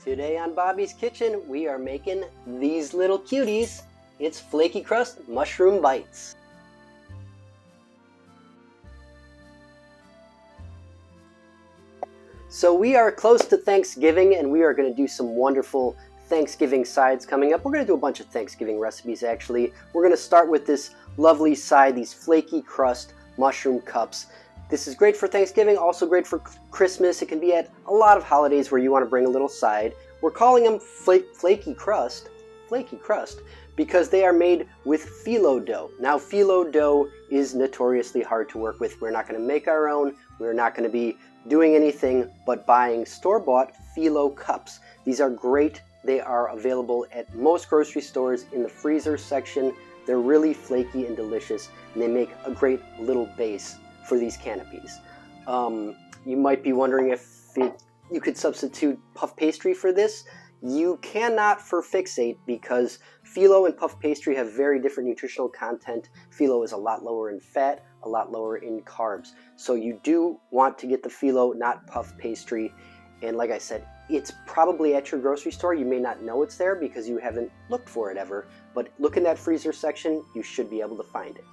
Today on Bobby's Kitchen, we are making these little cuties. It's Flaky Crust Mushroom Bites. So we are close to Thanksgiving and we are going to do some wonderful Thanksgiving sides coming up. We're going to do a bunch of Thanksgiving recipes actually. We're going to start with this lovely side, these Flaky Crust Mushroom Cups. This is great for Thanksgiving, also great for Christmas. It can be at a lot of holidays where you want to bring a little side. We're calling them Flaky Crust, because they are made with phyllo dough. Now, phyllo dough is notoriously hard to work with. We're not going to make our own. We're not going to be doing anything but buying store-bought phyllo cups. These are great. They are available at most grocery stores in the freezer section. They're really flaky and delicious, and they make a great little base for these canapes. You might be wondering if you could substitute puff pastry for this. You cannot for Fixate because phyllo and puff pastry have very different nutritional content. Phyllo is a lot lower in fat, a lot lower in carbs. So you do want to get the phyllo, not puff pastry. And like I said, it's probably at your grocery store. You may not know it's there because you haven't looked for it ever, but look in that freezer section, you should be able to find it.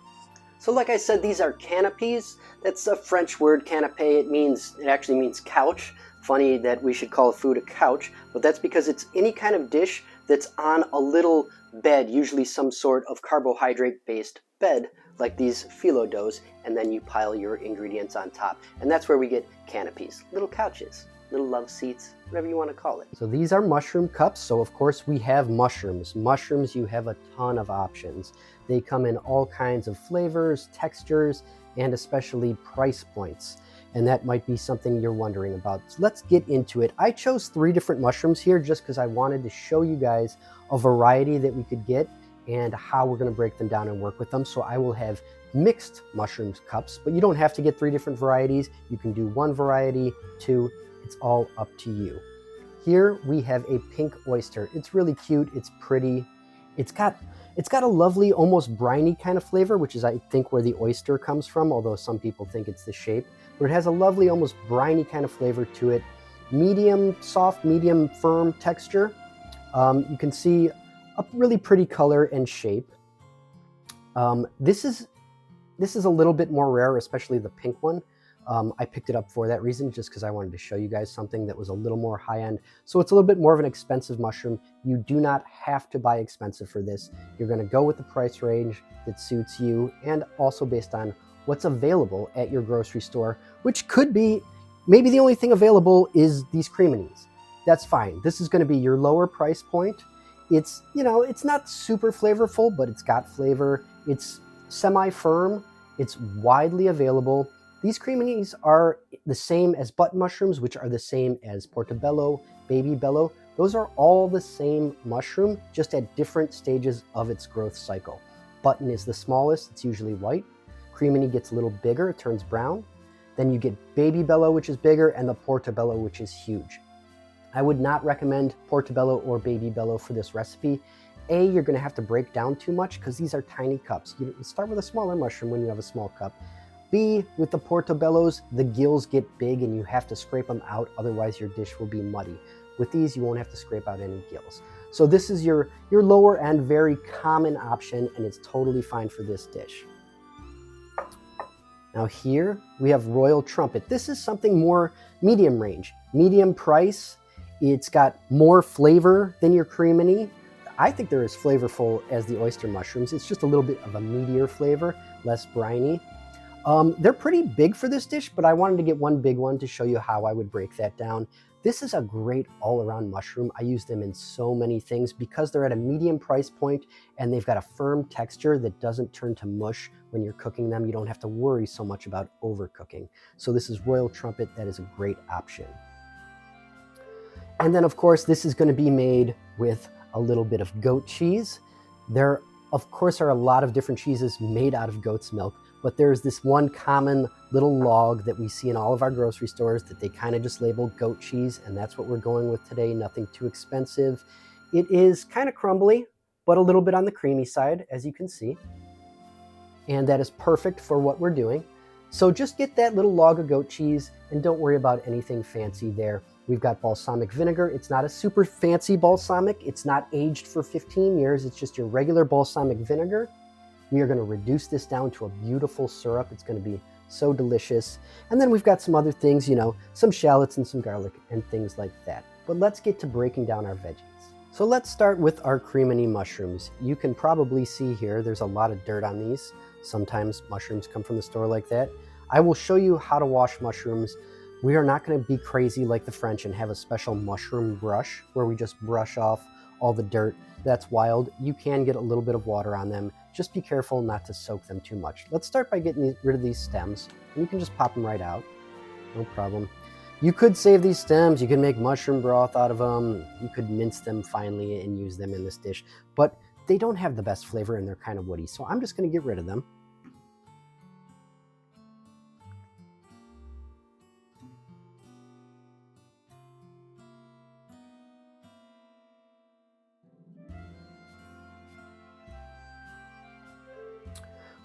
So like I said, these are canapes. That's a French word, canapé. It actually means couch. Funny that we should call food a couch, but that's because it's any kind of dish that's on a little bed, usually some sort of carbohydrate-based bed, like these phyllo doughs, and then you pile your ingredients on top. And that's where we get canapes, little couches, little love seats, whatever you want to call it. So these are mushroom cups, so of course we have mushrooms. Mushrooms, you have a ton of options. They come in all kinds of flavors, textures, and especially price points. And that might be something you're wondering about. So let's get into it. I chose 3 different mushrooms here just because I wanted to show you guys a variety that we could get and how we're going to break them down and work with them. So I will have mixed mushrooms cups, but you don't have to get 3 different varieties. You can do 1 variety, 2, it's all up to you. Here we have a pink oyster. It's really cute, it's pretty. It's got a lovely, almost briny kind of flavor, which is I think where the oyster comes from, although some people think it's the shape. But it has a lovely, almost briny kind of flavor to it. Medium soft, medium firm texture. You can see a really pretty color and shape. This is a little bit more rare, especially the pink one. I picked it up for that reason, just because I wanted to show you guys something that was a little more high-end. So it's a little bit more of an expensive mushroom. You do not have to buy expensive for this. You're going to go with the price range that suits you, and also based on what's available at your grocery store, which could be maybe the only thing available is these creminis. That's fine. This is going to be your lower price point. It's, it's not super flavorful, but it's got flavor. It's semi-firm. It's widely available. These creminis are the same as button mushrooms, which are the same as portobello, baby bello. Those are all the same mushroom, just at different stages of its growth cycle. Button is the smallest. It's usually white. Cremini gets a little bigger, it turns brown. Then you get baby bello, which is bigger, and the portobello, which is huge. I would not recommend portobello or baby bello for this recipe. A, you're going to have to break down too much because these are tiny cups. You start with a smaller mushroom when you have a small cup. B, with the portobellos, the gills get big and you have to scrape them out, otherwise your dish will be muddy. With these, you won't have to scrape out any gills. So this is your lower end, very common option, and it's totally fine for this dish. Now here we have Royal Trumpet. This is something more medium range, medium price. It's got more flavor than your cremini. I think they're as flavorful as the oyster mushrooms. It's just a little bit of a meatier flavor, less briny. They're pretty big for this dish, but I wanted to get one big one to show you how I would break that down. This is a great all-around mushroom. I use them in so many things because they're at a medium price point and they've got a firm texture that doesn't turn to mush when you're cooking them. You don't have to worry so much about overcooking. So this is Royal Trumpet. That is a great option. And then of course, this is going to be made with a little bit of goat cheese. There, of course, are a lot of different cheeses made out of goat's milk, but there's this one common little log that we see in all of our grocery stores that they kind of just label goat cheese, and that's what we're going with today. Nothing too expensive. It is kind of crumbly, but a little bit on the creamy side, as you can see. And that is perfect for what we're doing. So just get that little log of goat cheese and don't worry about anything fancy there. We've got balsamic vinegar. It's not a super fancy balsamic. It's not aged for 15 years. It's just your regular balsamic vinegar. We are going to reduce this down to a beautiful syrup. It's going to be so delicious. And then we've got some other things, you know, some shallots and some garlic and things like that. But let's get to breaking down our veggies. So let's start with our cremini mushrooms. You can probably see here, there's a lot of dirt on these. Sometimes mushrooms come from the store like that. I will show you how to wash mushrooms. We are not going to be crazy like the French and have a special mushroom brush where we just brush off all the dirt. That's wild. You can get a little bit of water on them. Just be careful not to soak them too much. Let's start by getting rid of these stems. And you can just pop them right out. No problem. You could save these stems. You can make mushroom broth out of them. You could mince them finely and use them in this dish. But they don't have the best flavor and they're kind of woody. So I'm just going to get rid of them.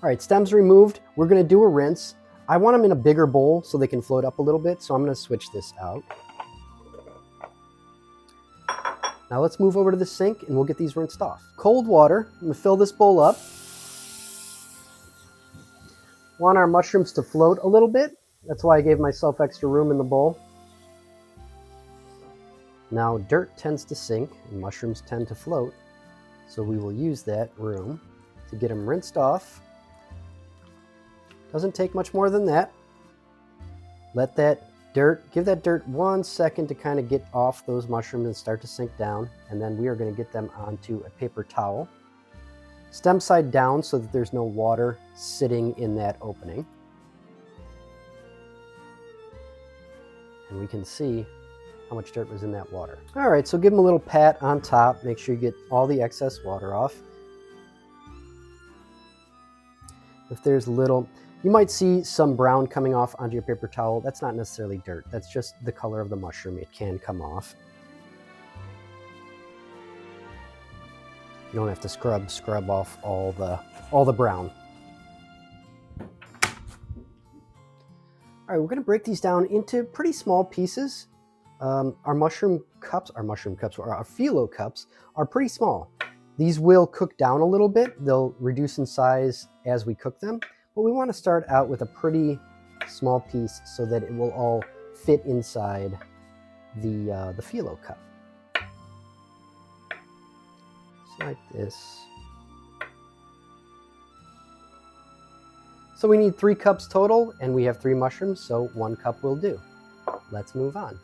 All right, stems removed. We're going to do a rinse. I want them in a bigger bowl so they can float up a little bit. So I'm going to switch this out. Now let's move over to the sink and we'll get these rinsed off. Cold water. I'm going to fill this bowl up. Want our mushrooms to float a little bit. That's why I gave myself extra room in the bowl. Now dirt tends to sink and mushrooms tend to float. So we will use that room to get them rinsed off. Doesn't take much more than that. Let that dirt, give that dirt 1 second to kind of get off those mushrooms and start to sink down. And then we are going to get them onto a paper towel. Stem side down so that there's no water sitting in that opening. And we can see how much dirt was in that water. All right, so give them a little pat on top. Make sure you get all the excess water off. If there's little, you might see some brown coming off onto your paper towel. That's not necessarily dirt. That's just the color of the mushroom. It can come off. You don't have to scrub off all the brown. All right, we're going to break these down into pretty small pieces. Our mushroom cups, or our phyllo cups, are pretty small. These will cook down a little bit. They'll reduce in size as we cook them. But we want to start out with a pretty small piece so that it will all fit inside the phyllo cup. Just like this. So we need 3 cups total, and we have 3 mushrooms, so 1 cup will do. Let's move on.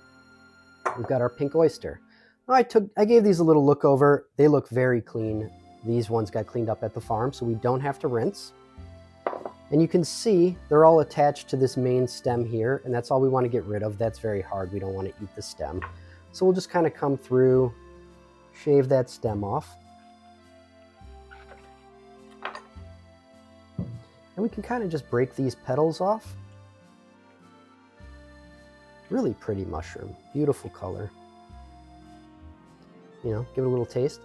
We've got our pink oyster. I gave these a little look over. They look very clean. These ones got cleaned up at the farm, so we don't have to rinse. And you can see they're all attached to this main stem here, and that's all we want to get rid of. That's very hard. We don't want to eat the stem. So we'll just kind of come through, shave that stem off. And we can kind of just break these petals off. Really pretty mushroom. Beautiful color. You know, give it a little taste.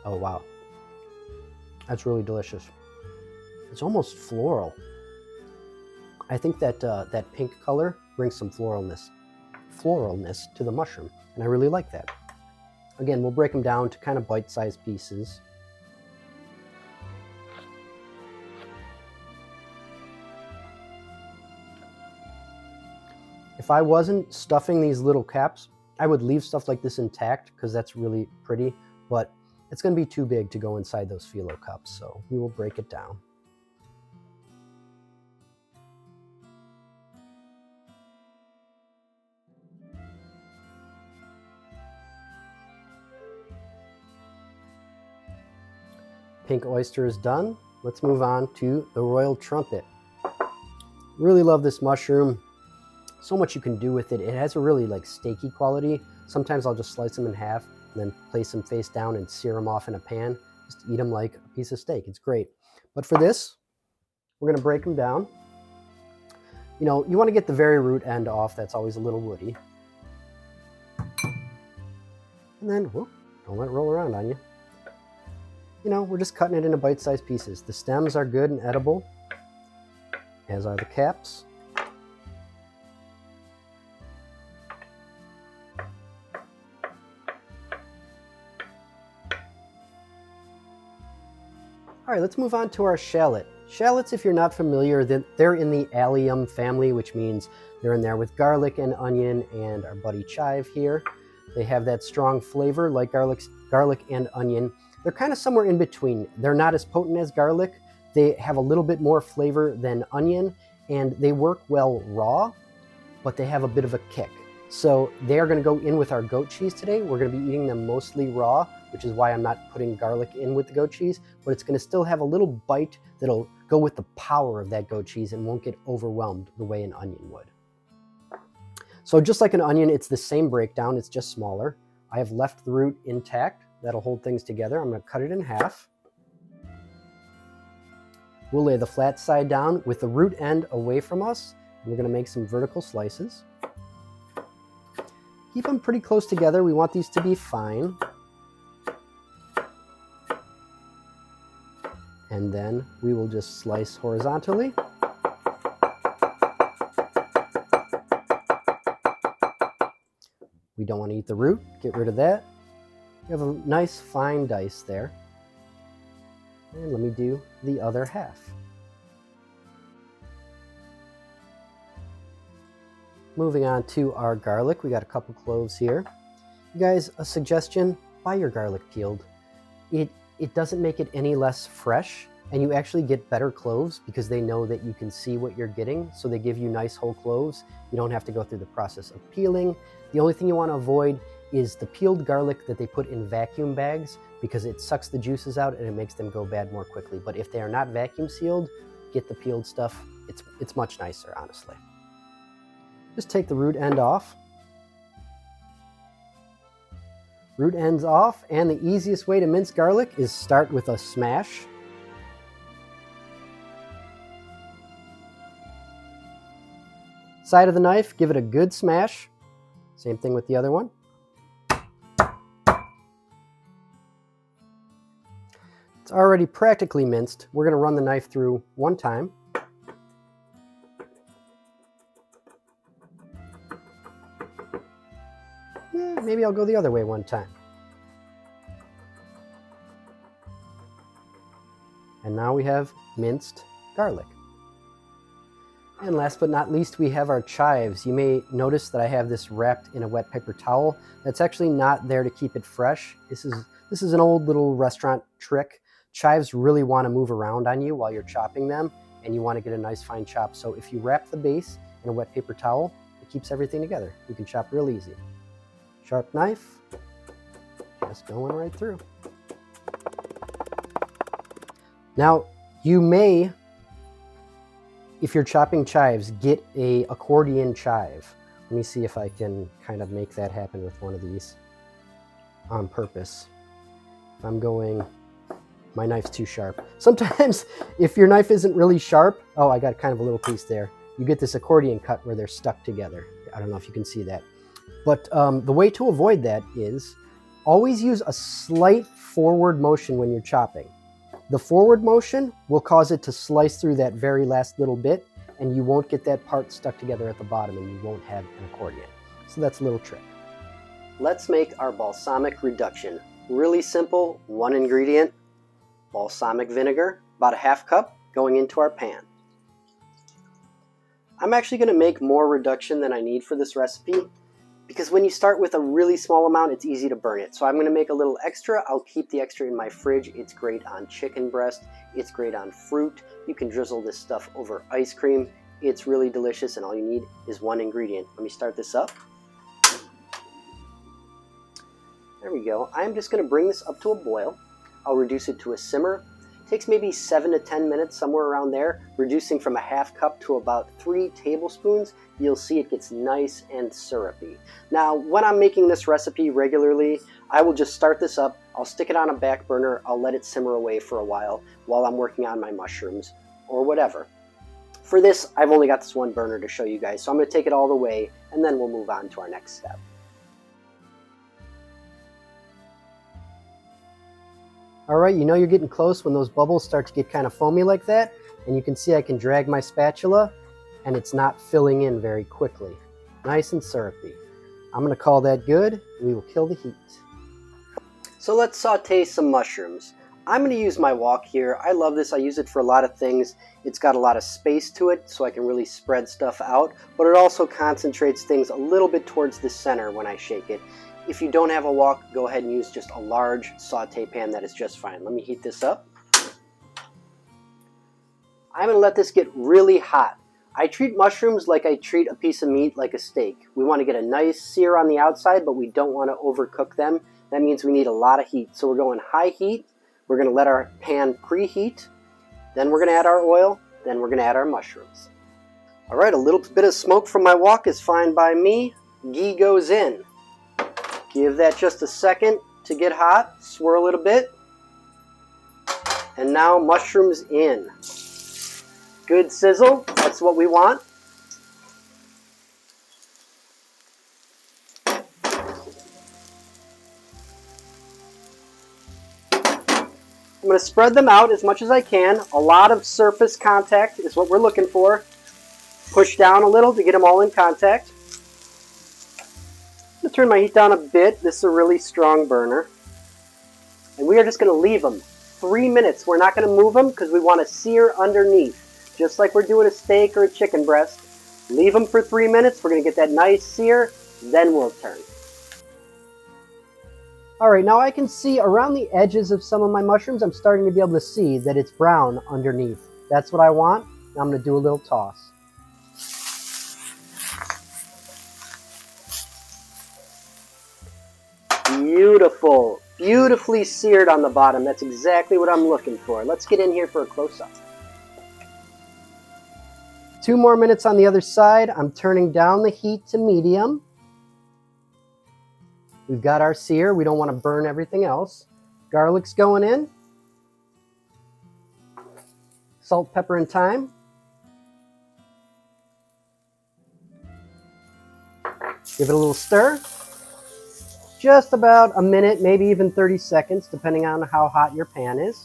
Oh, wow. That's really delicious. It's almost floral. I think that that pink color brings some floralness to the mushroom, and I really like that. Again, we'll break them down to kind of bite-sized pieces. If I wasn't stuffing these little caps, I would leave stuff like this intact because that's really pretty, but it's going to be too big to go inside those phyllo cups, so we will break it down. Pink oyster is done. Let's move on to the royal trumpet. Really love this mushroom. So much you can do with it. It has a really steaky quality. Sometimes I'll just slice them in half and then place them face down and sear them off in a pan. Just eat them like a piece of steak. It's great. But for this, we're going to break them down. You know, you want to get the very root end off. That's always a little woody. And then, whoop, don't let it roll around on you. You know, we're just cutting it into bite-sized pieces. The stems are good and edible, as are the caps. All right, let's move on to our shallot. Shallots, if you're not familiar, they're in the allium family, which means they're in there with garlic and onion and our buddy chive here. They have that strong flavor like garlic and onion. They're kind of somewhere in between. They're not as potent as garlic. They have a little bit more flavor than onion, and they work well raw, but they have a bit of a kick. So they are going to go in with our goat cheese today. We're going to be eating them mostly raw, which is why I'm not putting garlic in with the goat cheese, but it's going to still have a little bite that'll go with the power of that goat cheese and won't get overwhelmed the way an onion would. So just like an onion, it's the same breakdown, it's just smaller. I have left the root intact. That'll hold things together. I'm going to cut it in half. We'll lay the flat side down with the root end away from us. We're going to make some vertical slices. Keep them pretty close together. We want these to be fine. And then we will just slice horizontally. We don't want to eat the root. Get rid of that. You have a nice fine dice there. And let me do the other half. Moving on to our garlic, we got a couple cloves here. You guys, a suggestion, buy your garlic peeled. It doesn't make it any less fresh, and you actually get better cloves because they know that you can see what you're getting, so they give you nice whole cloves. You don't have to go through the process of peeling. The only thing you want to avoid is the peeled garlic that they put in vacuum bags because it sucks the juices out and it makes them go bad more quickly. But if they are not vacuum sealed, get the peeled stuff. It's much nicer, honestly. Just take the root end off. Root ends off, and the easiest way to mince garlic is start with a smash. Side of the knife, give it a good smash. Same thing with the other one. It's already practically minced. We're going to run the knife through one time. Maybe I'll go the other way one time. And now we have minced garlic. And last but not least, we have our chives. You may notice that I have this wrapped in a wet paper towel. That's actually not there to keep it fresh. This is an old little restaurant trick. Chives really want to move around on you while you're chopping them, and you want to get a nice fine chop. So if you wrap the base in a wet paper towel, it keeps everything together. You can chop real easy. Sharp knife, just going right through. Now, you may, if you're chopping chives, get an accordion chive. Let me see if I can kind of make that happen with one of these on purpose. If I'm going, my knife's too sharp. Sometimes, if your knife isn't really sharp, oh, I got kind of a little piece there. You get this accordion cut where they're stuck together. I don't know if you can see that. But the way to avoid that is always use a slight forward motion when you're chopping. The forward motion will cause it to slice through that very last little bit, and you won't get that part stuck together at the bottom, and you won't have an accordion. So that's a little trick. Let's make our balsamic reduction. Really simple, one ingredient, balsamic vinegar, about a half cup, going into our pan. I'm actually going to make more reduction than I need for this recipe, because when you start with a really small amount, it's easy to burn it. So I'm going to make a little extra. I'll keep the extra in my fridge. It's great on chicken breast. It's great on fruit. You can drizzle this stuff over ice cream. It's really delicious, and all you need is one ingredient. Let me start this up. There we go. I'm just going to bring this up to a boil. I'll reduce it to a simmer. It takes maybe 7 to 10 minutes, somewhere around there, reducing from a half cup to about 3 tablespoons. You'll see it gets nice and syrupy. Now, when I'm making this recipe regularly, I will just start this up. I'll stick it on a back burner. I'll let it simmer away for a while I'm working on my mushrooms or whatever. For this, I've only got this one burner to show you guys, so I'm going to take it all the way, and then we'll move on to our next step. All right, you know you're getting close when those bubbles start to get kind of foamy like that, and you can see I can drag my spatula, and it's not filling in very quickly. Nice and syrupy. I'm going to call that good. We will kill the heat. So let's saute some mushrooms. I'm going to use my wok here. I love this. I use it for a lot of things. It's got a lot of space to it, so I can really spread stuff out, but it also concentrates things a little bit towards the center when I shake it. If you don't have a wok, go ahead and use just a large saute pan. That is just fine. Let me heat this up. I'm going to let this get really hot. I treat mushrooms like I treat a piece of meat, like a steak. We want to get a nice sear on the outside, but we don't want to overcook them. That means we need a lot of heat. So we're going high heat. We're going to let our pan preheat. Then we're going to add our oil. Then we're going to add our mushrooms. All right, a little bit of smoke from my wok is fine by me. Ghee goes in. Give that just a second to get hot. Swirl it a bit. And now mushrooms in. Good sizzle, that's what we want. I'm going to spread them out as much as I can. A lot of surface contact is what we're looking for. Push down a little to get them all in contact. I'm going to turn my heat down a bit. This is a really strong burner. And we are just going to leave them 3 minutes. We're not going to move them because we want to sear underneath. Just like we're doing a steak or a chicken breast. Leave them for 3 minutes. We're going to get that nice sear. Then we'll turn. Alright, now I can see around the edges of some of my mushrooms, I'm starting to be able to see that it's brown underneath. That's what I want. Now I'm going to do a little toss. Beautiful. Beautifully seared on the bottom. That's exactly what I'm looking for. Let's get in here for a close-up. 2 more minutes on the other side. I'm turning down the heat to medium. We've got our sear. We don't want to burn everything else. Garlic's going in. Salt, pepper, and thyme. Give it a little stir. Just about a minute, maybe even 30 seconds, depending on how hot your pan is.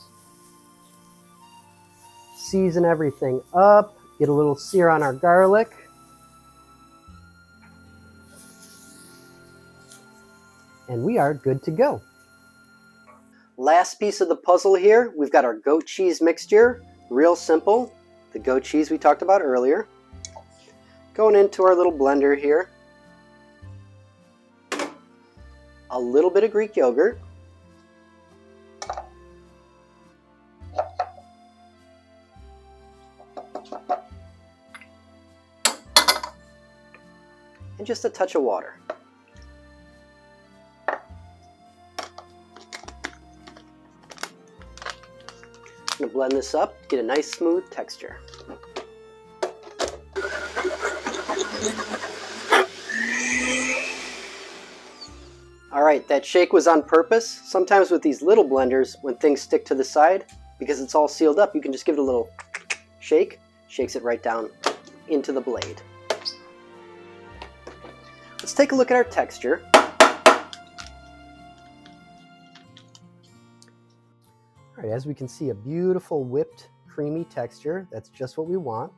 Season everything up. Get a little sear on our garlic. And we are good to go. Last piece of the puzzle here, we've got our goat cheese mixture. Real simple. The goat cheese we talked about earlier. Going into our little blender here. A little bit of Greek yogurt. And just a touch of water. I'm going to blend this up, get a nice smooth texture. Alright, that shake was on purpose. Sometimes with these little blenders, when things stick to the side, because it's all sealed up, you can just give it a little shake. Shakes it right down into the blade. Let's take a look at our texture. Alright, as we can see, a beautiful whipped, creamy texture. That's just what we want.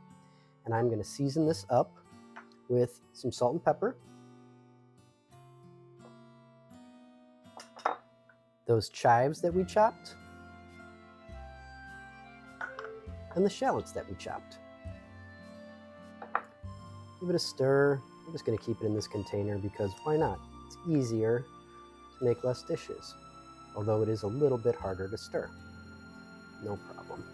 And I'm going to season this up with some salt and pepper. Those chives that we chopped. And the shallots that we chopped. Give it a stir. I'm just going to keep it in this container because why not? It's easier to make less dishes, although it is a little bit harder to stir. No problem.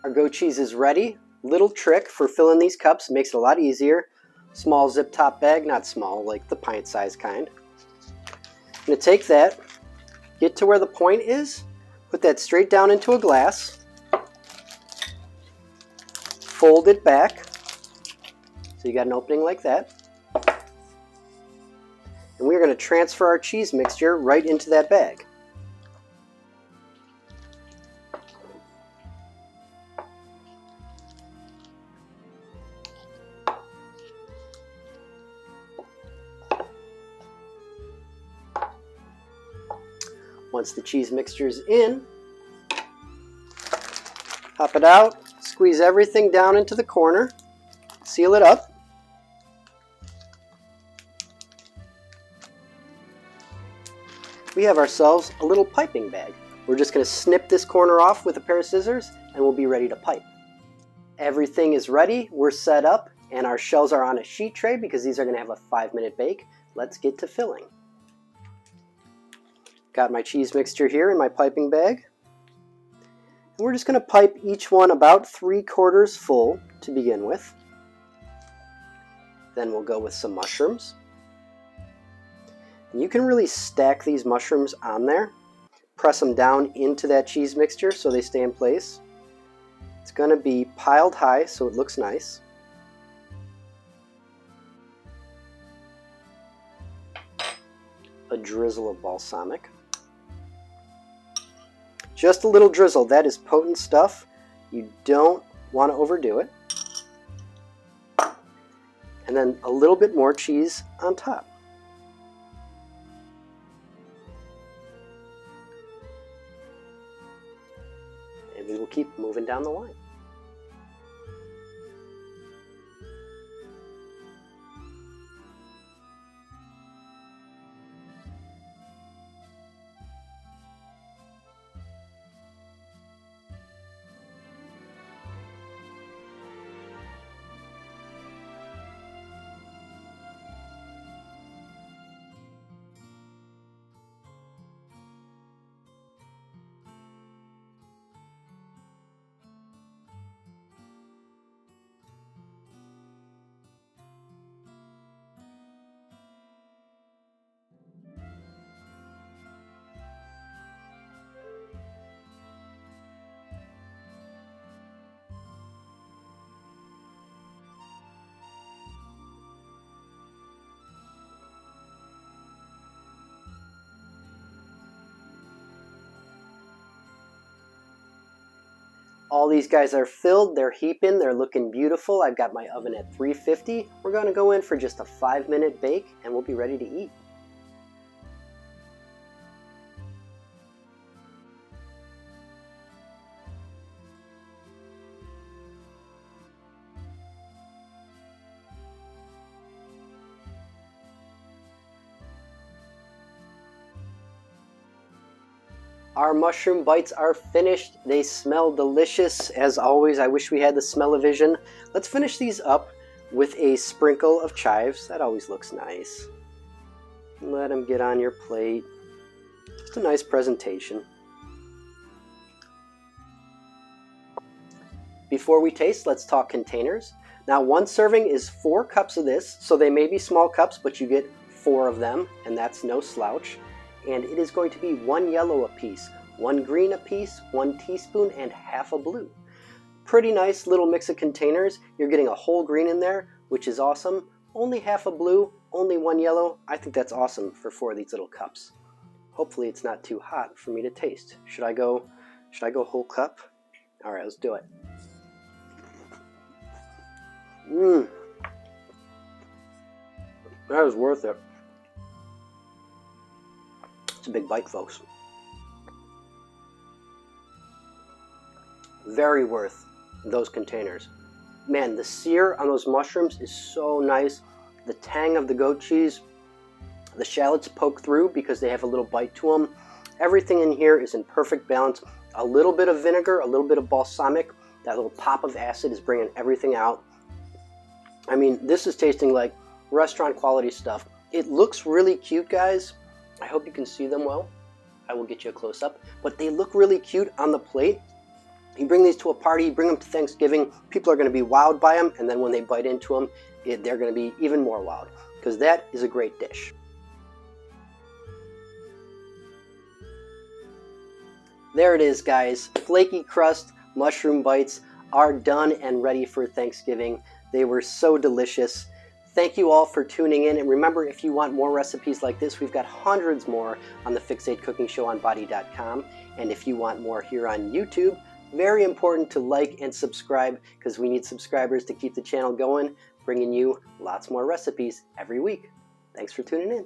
Our goat cheese is ready. Little trick for filling these cups, makes it a lot easier. Small zip top bag, not small, like the pint size kind. I'm going to take that, get to where the point is, put that straight down into a glass, fold it back, so you got an opening like that. And we're going to transfer our cheese mixture right into that bag. Once the cheese mixture's in, pop it out, squeeze everything down into the corner, seal it up. we have ourselves a little piping bag. We're just going to snip this corner off with a pair of scissors and we'll be ready to pipe. Everything is ready, we're set up, and our shells are on a sheet tray because these are going to have a 5-minute bake. Let's get to filling. Got my cheese mixture here in my piping bag. And we're just going to pipe each one about 3/4 full to begin with. Then we'll go with some mushrooms. And you can really stack these mushrooms on there. Press them down into that cheese mixture so they stay in place. It's going to be piled high so it looks nice. A drizzle of balsamic. Just a little drizzle. That is potent stuff. You don't want to overdo it. And then a little bit more cheese on top. And we will keep moving down the line. All these guys are filled, they're heaping, they're looking beautiful. I've got my oven at 350. We're going to go in for just a 5-minute bake and we'll be ready to eat. Our mushroom bites are finished. They smell delicious. As always, I wish we had the smell-o-vision. Let's finish these up with a sprinkle of chives. That always looks nice. Let them get on your plate. Just a nice presentation. Before we taste, let's talk containers. Now, 1 serving is 4 cups of this, so they may be small cups, but you get 4 of them, and that's no slouch. And it is going to be 1 yellow apiece, 1 green apiece, 1 teaspoon, and half a blue. Pretty nice little mix of containers. You're getting a whole green in there, which is awesome. Only half a blue, only 1 yellow. I think that's awesome for 4 of these little cups. Hopefully it's not too hot for me to taste. Should I go whole cup? All right, let's do it. That was worth it. It's a big bite, folks. Very worth those containers. Man, the sear on those mushrooms is so nice. The tang of the goat cheese, the shallots poke through because they have a little bite to them. Everything in here is in perfect balance. A little bit of vinegar, a little bit of balsamic, that little pop of acid is bringing everything out. I mean, this is tasting like restaurant quality stuff. It looks really cute, guys. I hope you can see them well. I will get you a close-up. But they look really cute on the plate. You bring these to a party, you bring them to Thanksgiving, people are going to be wowed by them, and then when they bite into them, they're going to be even more wowed, because that is a great dish. There it is, guys. Flaky crust mushroom bites are done and ready for Thanksgiving. They were so delicious. Thank you all for tuning in, and remember, if you want more recipes like this, we've got hundreds more on the Fixate Cooking Show on Body.com, and if you want more here on YouTube, very important to like and subscribe, because we need subscribers to keep the channel going, bringing you lots more recipes every week. Thanks for tuning in.